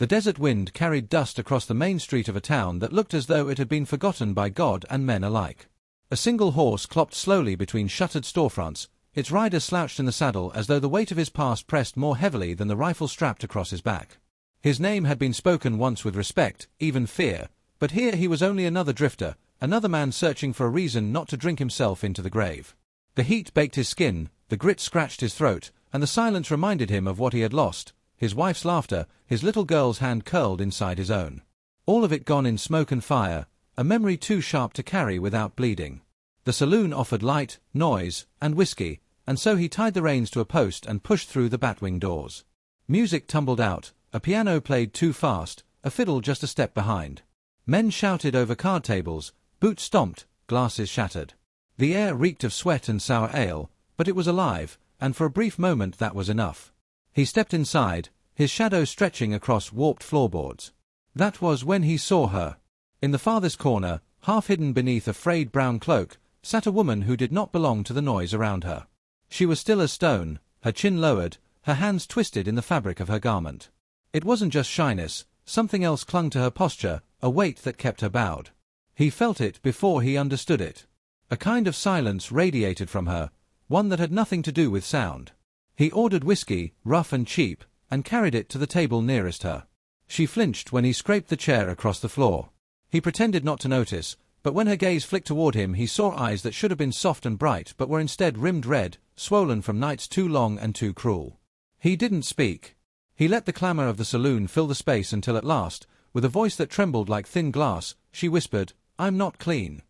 The desert wind carried dust across the main street of a town that looked as though it had been forgotten by God and men alike. A single horse clopped slowly between shuttered storefronts, its rider slouched in the saddle as though the weight of his past pressed more heavily than the rifle strapped across his back. His name had been spoken once with respect, even fear, but here he was only another drifter, another man searching for a reason not to drink himself into the grave. The heat baked his skin, the grit scratched his throat, and the silence reminded him of what he had lost, his wife's laughter, his little girl's hand curled inside his own. All of it gone in smoke and fire, a memory too sharp to carry without bleeding. The saloon offered light, noise, and whiskey, and so he tied the reins to a post and pushed through the batwing doors. Music tumbled out, a piano played too fast, a fiddle just a step behind. Men shouted over card tables, boots stomped, glasses shattered. The air reeked of sweat and sour ale, but it was alive, and for a brief moment that was enough. He stepped inside, his shadow stretching across warped floorboards. That was when he saw her. In the farthest corner, half hidden beneath a frayed brown cloak, sat a woman who did not belong to the noise around her. She was still as stone, her chin lowered, her hands twisted in the fabric of her garment. It wasn't just shyness, something else clung to her posture, a weight that kept her bowed. He felt it before he understood it. A kind of silence radiated from her, one that had nothing to do with sound. He ordered whiskey, rough and cheap, and carried it to the table nearest her. She flinched when he scraped the chair across the floor. He pretended not to notice, but when her gaze flicked toward him he saw eyes that should have been soft and bright but were instead rimmed red, swollen from nights too long and too cruel. He didn't speak. He let the clamor of the saloon fill the space until at last, with a voice that trembled like thin glass, she whispered, "I'm not clean."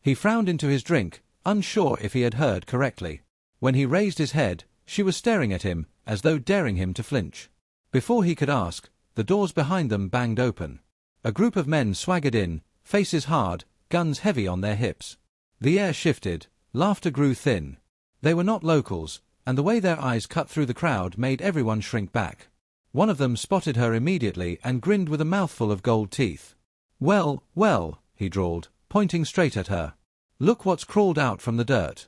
He frowned into his drink, unsure if he had heard correctly. When he raised his head, she was staring at him, as though daring him to flinch. Before he could ask, the doors behind them banged open. A group of men swaggered in, faces hard, guns heavy on their hips. The air shifted, laughter grew thin. They were not locals, and the way their eyes cut through the crowd made everyone shrink back. One of them spotted her immediately and grinned with a mouthful of gold teeth. "Well, well," he drawled, pointing straight at her. "Look what's crawled out from the dirt."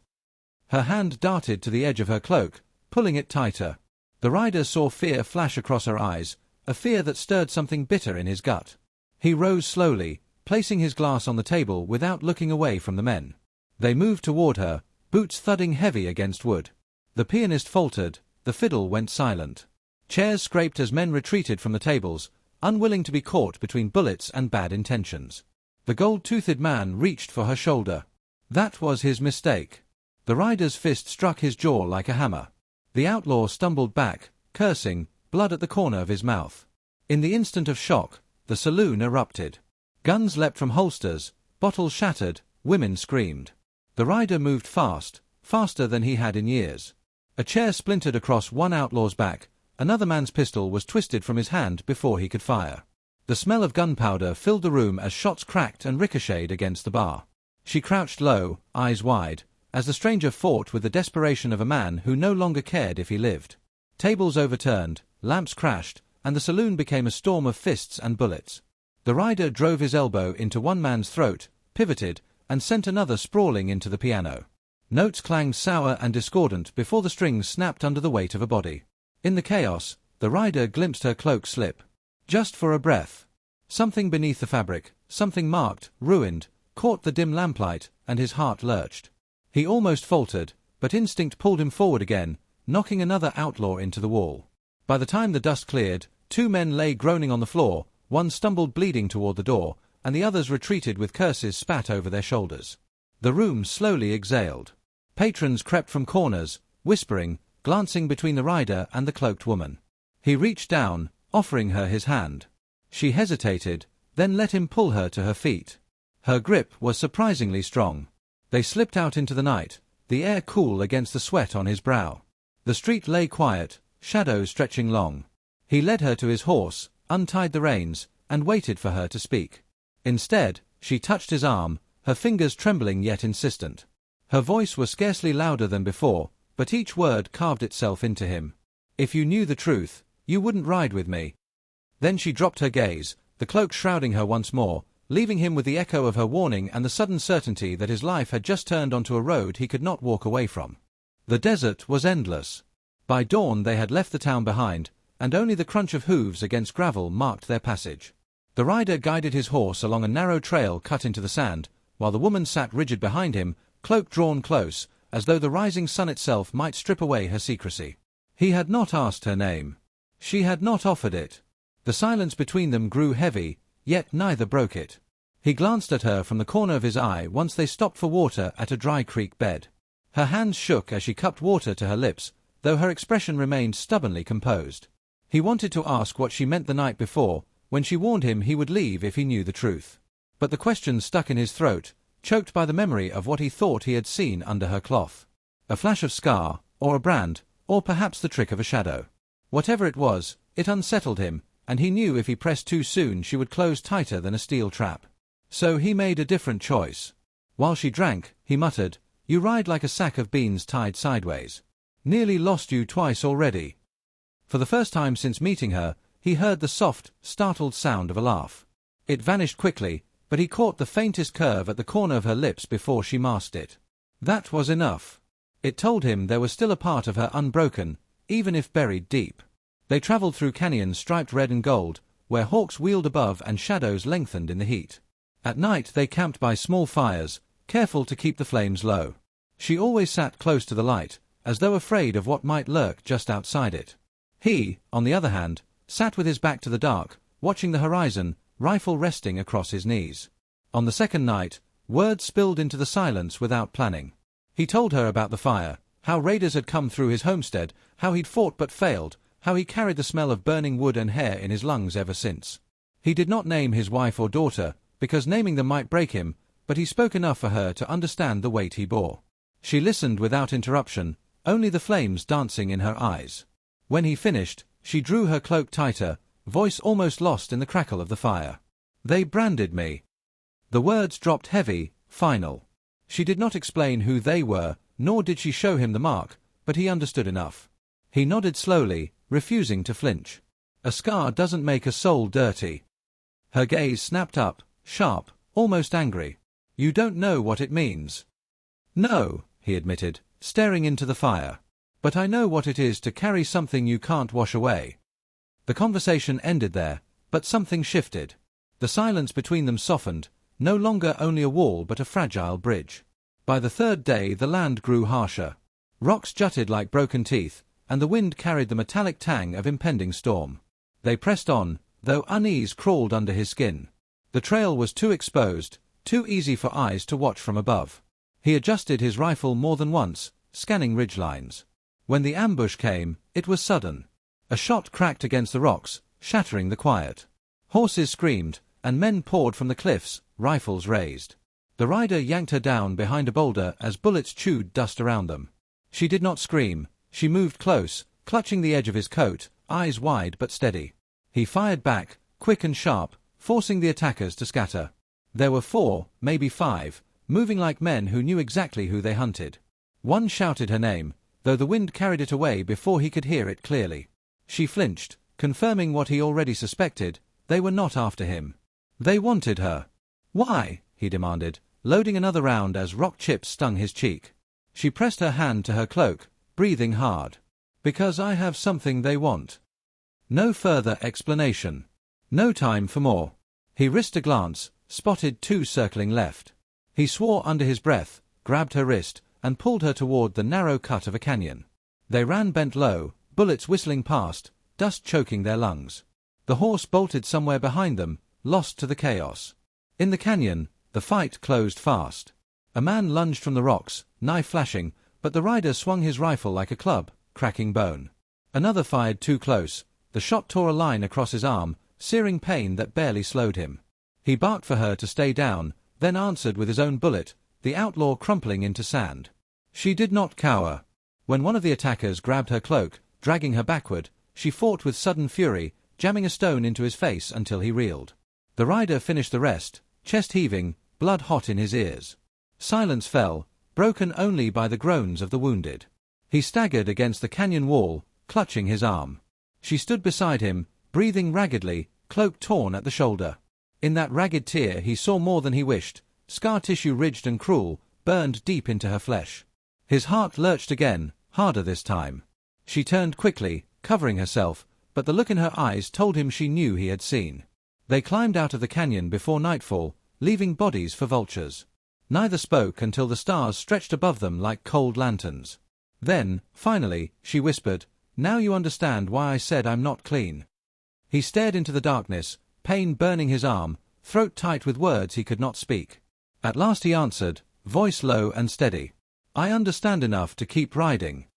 Her hand darted to the edge of her cloak, pulling it tighter. The rider saw fear flash across her eyes, a fear that stirred something bitter in his gut. He rose slowly, placing his glass on the table without looking away from the men. They moved toward her, boots thudding heavy against wood. The pianist faltered, the fiddle went silent. Chairs scraped as men retreated from the tables, unwilling to be caught between bullets and bad intentions. The gold-toothed man reached for her shoulder. That was his mistake. The rider's fist struck his jaw like a hammer. The outlaw stumbled back, cursing, blood at the corner of his mouth. In the instant of shock, the saloon erupted. Guns leapt from holsters, bottles shattered, women screamed. The rider moved fast, faster than he had in years. A chair splintered across one outlaw's back, another man's pistol was twisted from his hand before he could fire. The smell of gunpowder filled the room as shots cracked and ricocheted against the bar. She crouched low, eyes wide, as the stranger fought with the desperation of a man who no longer cared if he lived. Tables overturned, lamps crashed, and the saloon became a storm of fists and bullets. The rider drove his elbow into one man's throat, pivoted, and sent another sprawling into the piano. Notes clanged sour and discordant before the strings snapped under the weight of a body. In the chaos, the rider glimpsed her cloak slip. Just for a breath. Something beneath the fabric, something marked, ruined, caught the dim lamplight, and his heart lurched. He almost faltered, but instinct pulled him forward again, knocking another outlaw into the wall. By the time the dust cleared, two men lay groaning on the floor, one stumbled bleeding toward the door, and the others retreated with curses spat over their shoulders. The room slowly exhaled. Patrons crept from corners, whispering, glancing between the rider and the cloaked woman. He reached down, offering her his hand. She hesitated, then let him pull her to her feet. Her grip was surprisingly strong. They slipped out into the night, the air cool against the sweat on his brow. The street lay quiet, shadows stretching long. He led her to his horse, untied the reins, and waited for her to speak. Instead, she touched his arm, her fingers trembling yet insistent. Her voice was scarcely louder than before, but each word carved itself into him. "If you knew the truth, you wouldn't ride with me." Then she dropped her gaze, the cloak shrouding her once more, leaving him with the echo of her warning and the sudden certainty that his life had just turned onto a road he could not walk away from. The desert was endless. By dawn they had left the town behind, and only the crunch of hooves against gravel marked their passage. The rider guided his horse along a narrow trail cut into the sand, while the woman sat rigid behind him, cloak drawn close, as though the rising sun itself might strip away her secrecy. He had not asked her name. She had not offered it. The silence between them grew heavy, yet neither broke it. He glanced at her from the corner of his eye once they stopped for water at a dry creek bed. Her hands shook as she cupped water to her lips, though her expression remained stubbornly composed. He wanted to ask what she meant the night before, when she warned him he would leave if he knew the truth. But the question stuck in his throat, choked by the memory of what he thought he had seen under her cloth. A flash of scar, or a brand, or perhaps the trick of a shadow. Whatever it was, it unsettled him, and he knew if he pressed too soon she would close tighter than a steel trap. So he made a different choice. While she drank, he muttered, "You ride like a sack of beans tied sideways. Nearly lost you twice already." For the first time since meeting her, he heard the soft, startled sound of a laugh. It vanished quickly, but he caught the faintest curve at the corner of her lips before she masked it. That was enough. It told him there was still a part of her unbroken, even if buried deep. They traveled through canyons striped red and gold, where hawks wheeled above and shadows lengthened in the heat. At night they camped by small fires, careful to keep the flames low. She always sat close to the light, as though afraid of what might lurk just outside it. He, on the other hand, sat with his back to the dark, watching the horizon, rifle resting across his knees. On the second night, words spilled into the silence without planning. He told her about the fire, how raiders had come through his homestead, how he'd fought but failed, how he carried the smell of burning wood and hair in his lungs ever since. He did not name his wife or daughter, because naming them might break him, but he spoke enough for her to understand the weight he bore. She listened without interruption, only the flames dancing in her eyes. When he finished, she drew her cloak tighter, voice almost lost in the crackle of the fire. "They branded me." The words dropped heavy, final. She did not explain who they were, nor did she show him the mark, but he understood enough. He nodded slowly, refusing to flinch. A scar doesn't make a soul dirty. Her gaze snapped up, sharp, almost angry. "You don't know what it means." "No," he admitted, staring into the fire. "But I know what it is to carry something you can't wash away." The conversation ended there, but something shifted. The silence between them softened, no longer only a wall but a fragile bridge. By the third day the land grew harsher. Rocks jutted like broken teeth, and the wind carried the metallic tang of impending storm. They pressed on, though unease crawled under his skin. The trail was too exposed, too easy for eyes to watch from above. He adjusted his rifle more than once, scanning ridgelines. When the ambush came, it was sudden. A shot cracked against the rocks, shattering the quiet. Horses screamed, and men poured from the cliffs, rifles raised. The rider yanked her down behind a boulder as bullets chewed dust around them. She did not scream. She moved close, clutching the edge of his coat, eyes wide but steady. He fired back, quick and sharp, forcing the attackers to scatter. There were 4, maybe 5, moving like men who knew exactly who they hunted. One shouted her name, though the wind carried it away before he could hear it clearly. She flinched, confirming what he already suspected: they were not after him. They wanted her. "Why?" he demanded, loading another round as rock chips stung his cheek. She pressed her hand to her cloak, breathing hard. "Because I have something they want." No further explanation. No time for more. He risked a glance, spotted 2 circling left. He swore under his breath, grabbed her wrist, and pulled her toward the narrow cut of a canyon. They ran bent low, bullets whistling past, dust choking their lungs. The horse bolted somewhere behind them, lost to the chaos. In the canyon, the fight closed fast. A man lunged from the rocks, knife flashing, but the rider swung his rifle like a club, cracking bone. Another fired too close. The shot tore a line across his arm, searing pain that barely slowed him. He barked for her to stay down, then answered with his own bullet, the outlaw crumpling into sand. She did not cower. When one of the attackers grabbed her cloak, dragging her backward, she fought with sudden fury, jamming a stone into his face until he reeled. The rider finished the rest, chest heaving, blood hot in his ears. Silence fell, broken only by the groans of the wounded. He staggered against the canyon wall, clutching his arm. She stood beside him, breathing raggedly, cloak torn at the shoulder. In that ragged tear he saw more than he wished, scar tissue ridged and cruel, burned deep into her flesh. His heart lurched again, harder this time. She turned quickly, covering herself, but the look in her eyes told him she knew he had seen. They climbed out of the canyon before nightfall, leaving bodies for vultures. Neither spoke until the stars stretched above them like cold lanterns. Then, finally, she whispered, "Now you understand why I said I'm not clean." He stared into the darkness, pain burning his arm, throat tight with words he could not speak. At last he answered, voice low and steady, "I understand enough to keep riding."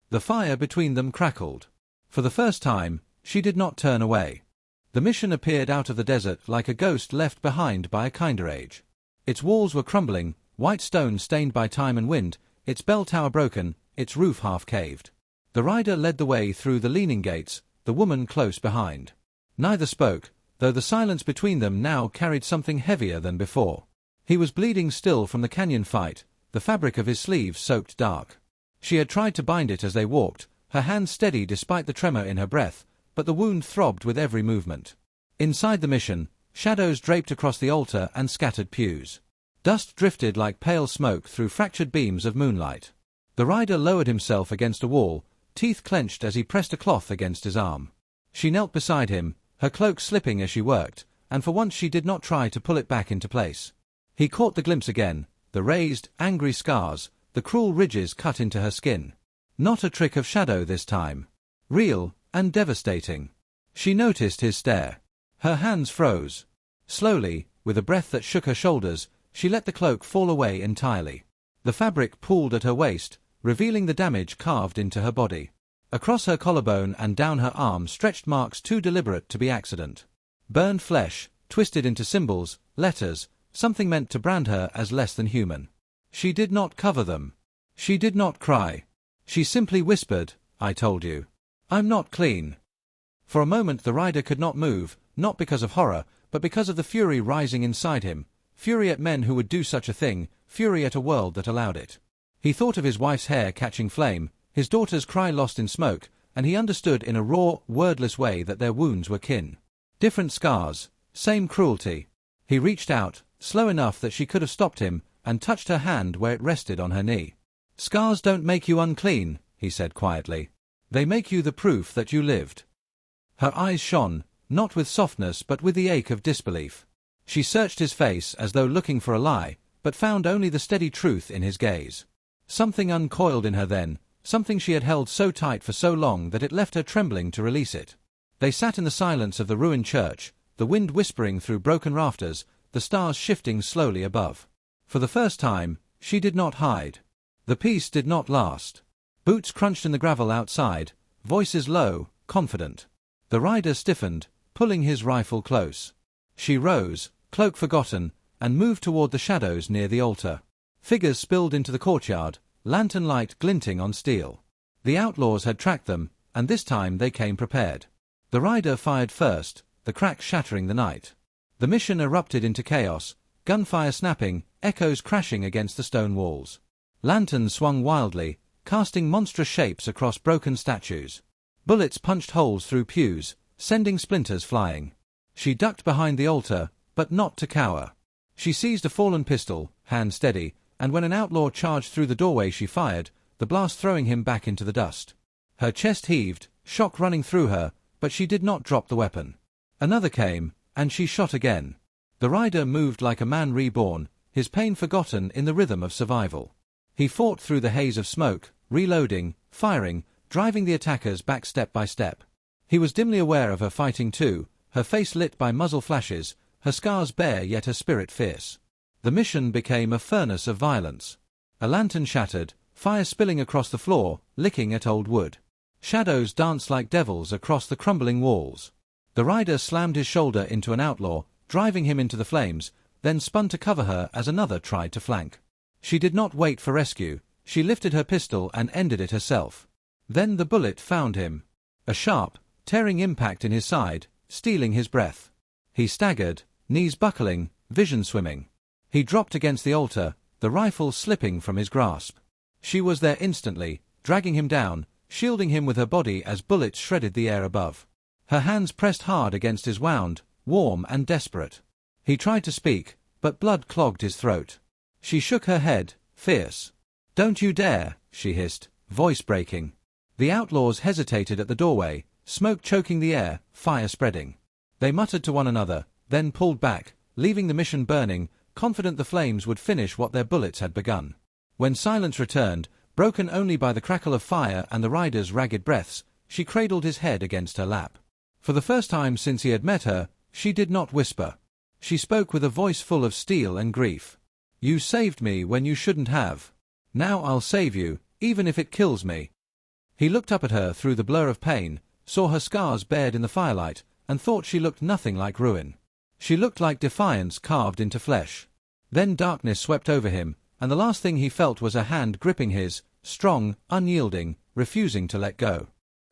The fire between them crackled. For the first time, she did not turn away. The mission appeared out of the desert like a ghost left behind by a kinder age. Its walls were crumbling, white stone stained by time and wind, its bell tower broken, its roof half caved. The rider led the way through the leaning gates, the woman close behind. Neither spoke, though the silence between them now carried something heavier than before. He was bleeding still from the canyon fight, the fabric of his sleeves soaked dark. She had tried to bind it as they walked, her hands steady despite the tremor in her breath, but the wound throbbed with every movement. Inside the mission, shadows draped across the altar and scattered pews. Dust drifted like pale smoke through fractured beams of moonlight. The rider lowered himself against a wall, teeth clenched as he pressed a cloth against his arm. She knelt beside him, her cloak slipping as she worked, and for once she did not try to pull it back into place. He caught the glimpse again, the raised, angry scars, the cruel ridges cut into her skin. Not a trick of shadow this time. Real, and devastating. She noticed his stare. Her hands froze. Slowly, with a breath that shook her shoulders, she let the cloak fall away entirely. The fabric pulled at her waist, revealing the damage carved into her body. Across her collarbone and down her arm stretched marks too deliberate to be accident. Burned flesh, twisted into symbols, letters, something meant to brand her as less than human. She did not cover them. She did not cry. She simply whispered, "I told you. I'm not clean." For a moment the rider could not move, not because of horror, but because of the fury rising inside him, fury at men who would do such a thing, fury at a world that allowed it. He thought of his wife's hair catching flame, his daughter's cry lost in smoke, and he understood in a raw, wordless way that their wounds were kin. Different scars, same cruelty. He reached out, slow enough that she could have stopped him, and touched her hand where it rested on her knee. "Scars don't make you unclean," he said quietly. "They make you the proof that you lived." Her eyes shone, not with softness but with the ache of disbelief. She searched his face as though looking for a lie, but found only the steady truth in his gaze. Something uncoiled in her then, something she had held so tight for so long that it left her trembling to release it. They sat in the silence of the ruined church, the wind whispering through broken rafters, the stars shifting slowly above. For the first time, she did not hide. The peace did not last. Boots crunched in the gravel outside, voices low, confident. The rider stiffened, pulling his rifle close. She rose, cloak forgotten, and moved toward the shadows near the altar. Figures spilled into the courtyard, lantern light glinting on steel. The outlaws had tracked them, and this time they came prepared. The rider fired first, the cracks shattering the night. The mission erupted into chaos, gunfire snapping, echoes crashing against the stone walls. Lanterns swung wildly, casting monstrous shapes across broken statues. Bullets punched holes through pews, sending splinters flying. She ducked behind the altar, but not to cower. She seized a fallen pistol, hand steady, and when an outlaw charged through the doorway she fired, the blast throwing him back into the dust. Her chest heaved, shock running through her, but she did not drop the weapon. Another came, and she shot again. The rider moved like a man reborn, his pain forgotten in the rhythm of survival. He fought through the haze of smoke, reloading, firing, driving the attackers back step by step. He was dimly aware of her fighting too, her face lit by muzzle flashes, her scars bare yet her spirit fierce. The mission became a furnace of violence. A lantern shattered, fire spilling across the floor, licking at old wood. Shadows danced like devils across the crumbling walls. The rider slammed his shoulder into an outlaw, driving him into the flames, then spun to cover her as another tried to flank. She did not wait for rescue, she lifted her pistol and ended it herself. Then the bullet found him. A sharp, tearing impact in his side, stealing his breath. He staggered, knees buckling, vision swimming. He dropped against the altar, the rifle slipping from his grasp. She was there instantly, dragging him down, shielding him with her body as bullets shredded the air above. Her hands pressed hard against his wound, warm and desperate. He tried to speak, but blood clogged his throat. She shook her head, fierce. "Don't you dare," she hissed, voice breaking. The outlaws hesitated at the doorway, smoke choking the air, fire spreading. They muttered to one another, then pulled back, leaving the mission burning, confident the flames would finish what their bullets had begun. When silence returned, broken only by the crackle of fire and the rider's ragged breaths, she cradled his head against her lap. For the first time since he had met her, she did not whisper. She spoke with a voice full of steel and grief. "You saved me when you shouldn't have. Now I'll save you, even if it kills me." He looked up at her through the blur of pain, saw her scars bared in the firelight, and thought she looked nothing like ruin. She looked like defiance carved into flesh. Then darkness swept over him, and the last thing he felt was a hand gripping his, strong, unyielding, refusing to let go.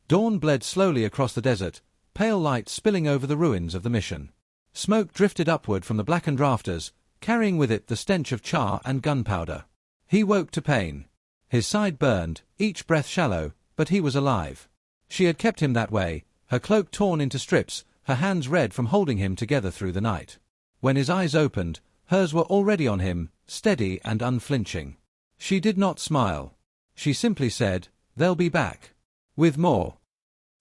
Dawn bled slowly across the desert, pale light spilling over the ruins of the mission. Smoke drifted upward from the blackened rafters, carrying with it the stench of char and gunpowder. He woke to pain. His side burned, each breath shallow, but he was alive. She had kept him that way, her cloak torn into strips, her hands red from holding him together through the night. When his eyes opened, hers were already on him, steady and unflinching. She did not smile. She simply said, "They'll be back. With more."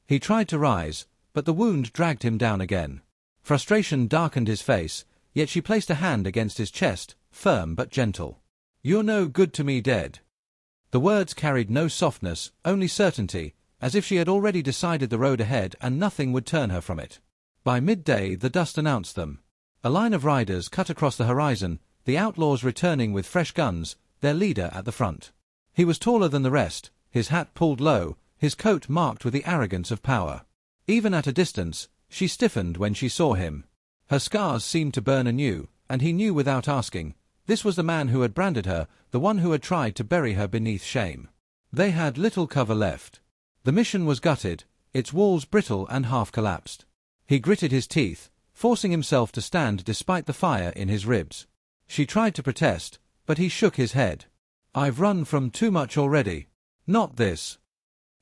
He tried to rise, but the wound dragged him down again. Frustration darkened his face, yet she placed a hand against his chest, firm but gentle. "You're no good to me dead." The words carried no softness, only certainty, as if she had already decided the road ahead and nothing would turn her from it. By midday the dust announced them. A line of riders cut across the horizon, the outlaws returning with fresh guns, their leader at the front. He was taller than the rest, his hat pulled low, his coat marked with the arrogance of power. Even at a distance, she stiffened when she saw him. Her scars seemed to burn anew, and he knew without asking, this was the man who had branded her, the one who had tried to bury her beneath shame. They had little cover left. The mission was gutted, its walls brittle and half collapsed. He gritted his teeth, forcing himself to stand despite the fire in his ribs. She tried to protest, but he shook his head. "I've run from too much already. Not this."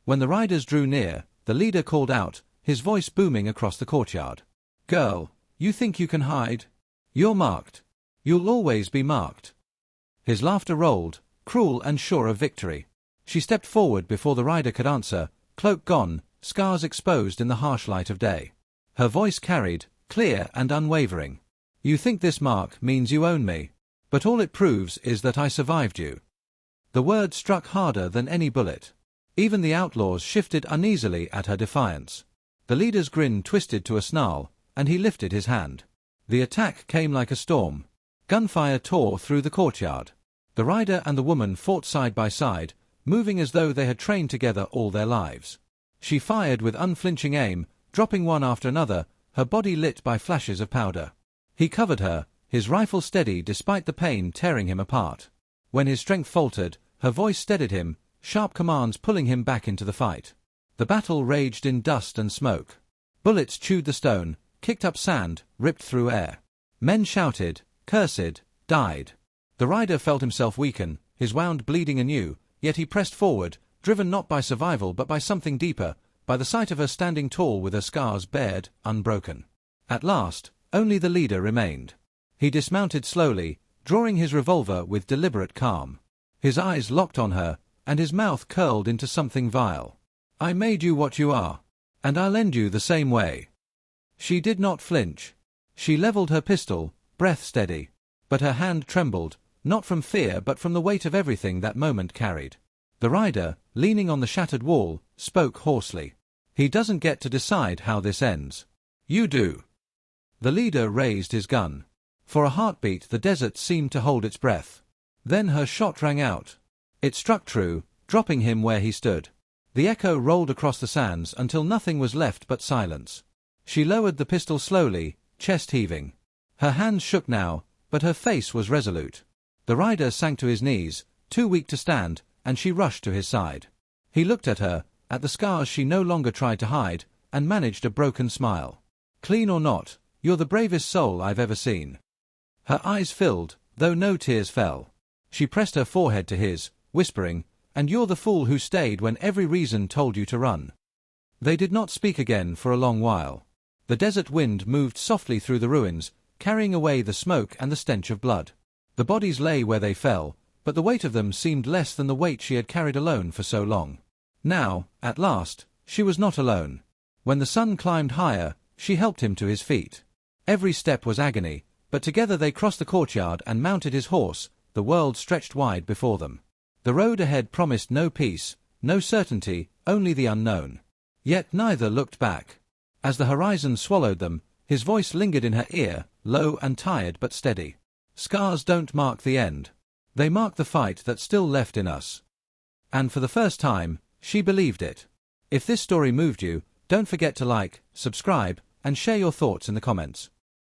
When the riders drew near, the leader called out, his voice booming across the courtyard. "Girl, you think you can hide? You're marked. You'll always be marked." His laughter rolled, cruel and sure of victory. She stepped forward before the rider could answer, cloak gone, scars exposed in the harsh light of day. Her voice carried, clear and unwavering. "You think this mark means you own me, but all it proves is that I survived you." The word struck harder than any bullet. Even the outlaws shifted uneasily at her defiance. The leader's grin twisted to a snarl, and he lifted his hand. The attack came like a storm. Gunfire tore through the courtyard. The rider and the woman fought side by side, moving as though they had trained together all their lives. She fired with unflinching aim, dropping one after another, her body lit by flashes of powder. He covered her, his rifle steady despite the pain tearing him apart. When his strength faltered, her voice steadied him, sharp commands pulling him back into the fight. The battle raged in dust and smoke. Bullets chewed the stone, kicked up sand, ripped through air. Men shouted, cursed, died. The rider felt himself weaken, his wound bleeding anew, yet he pressed forward, driven not by survival but by something deeper, by the sight of her standing tall with her scars bared, unbroken. At last, only the leader remained. He dismounted slowly, drawing his revolver with deliberate calm. His eyes locked on her, and his mouth curled into something vile. "I made you what you are, and I'll end you the same way." She did not flinch. She leveled her pistol, breath steady. But her hand trembled, not from fear but from the weight of everything that moment carried. The rider, leaning on the shattered wall, spoke hoarsely. "He doesn't get to decide how this ends. You do." The leader raised his gun. For a heartbeat the desert seemed to hold its breath. Then her shot rang out. It struck true, dropping him where he stood. The echo rolled across the sands until nothing was left but silence. She lowered the pistol slowly, chest heaving. Her hands shook now, but her face was resolute. The rider sank to his knees, too weak to stand, and she rushed to his side. He looked at her, at the scars she no longer tried to hide, and managed a broken smile. "Clean or not, you're the bravest soul I've ever seen." Her eyes filled, though no tears fell. She pressed her forehead to his, whispering, "And you're the fool who stayed when every reason told you to run." They did not speak again for a long while. The desert wind moved softly through the ruins, carrying away the smoke and the stench of blood. The bodies lay where they fell, but the weight of them seemed less than the weight she had carried alone for so long. Now, at last, she was not alone. When the sun climbed higher, she helped him to his feet. Every step was agony, but together they crossed the courtyard and mounted his horse. The world stretched wide before them. The road ahead promised no peace, no certainty, only the unknown. Yet neither looked back. As the horizon swallowed them, his voice lingered in her ear, low and tired but steady. Scars don't mark the end. They mark the fight that's still left in us. And for the first time, she believed it. If this story moved you, don't forget to like, subscribe, and share your thoughts in the comments.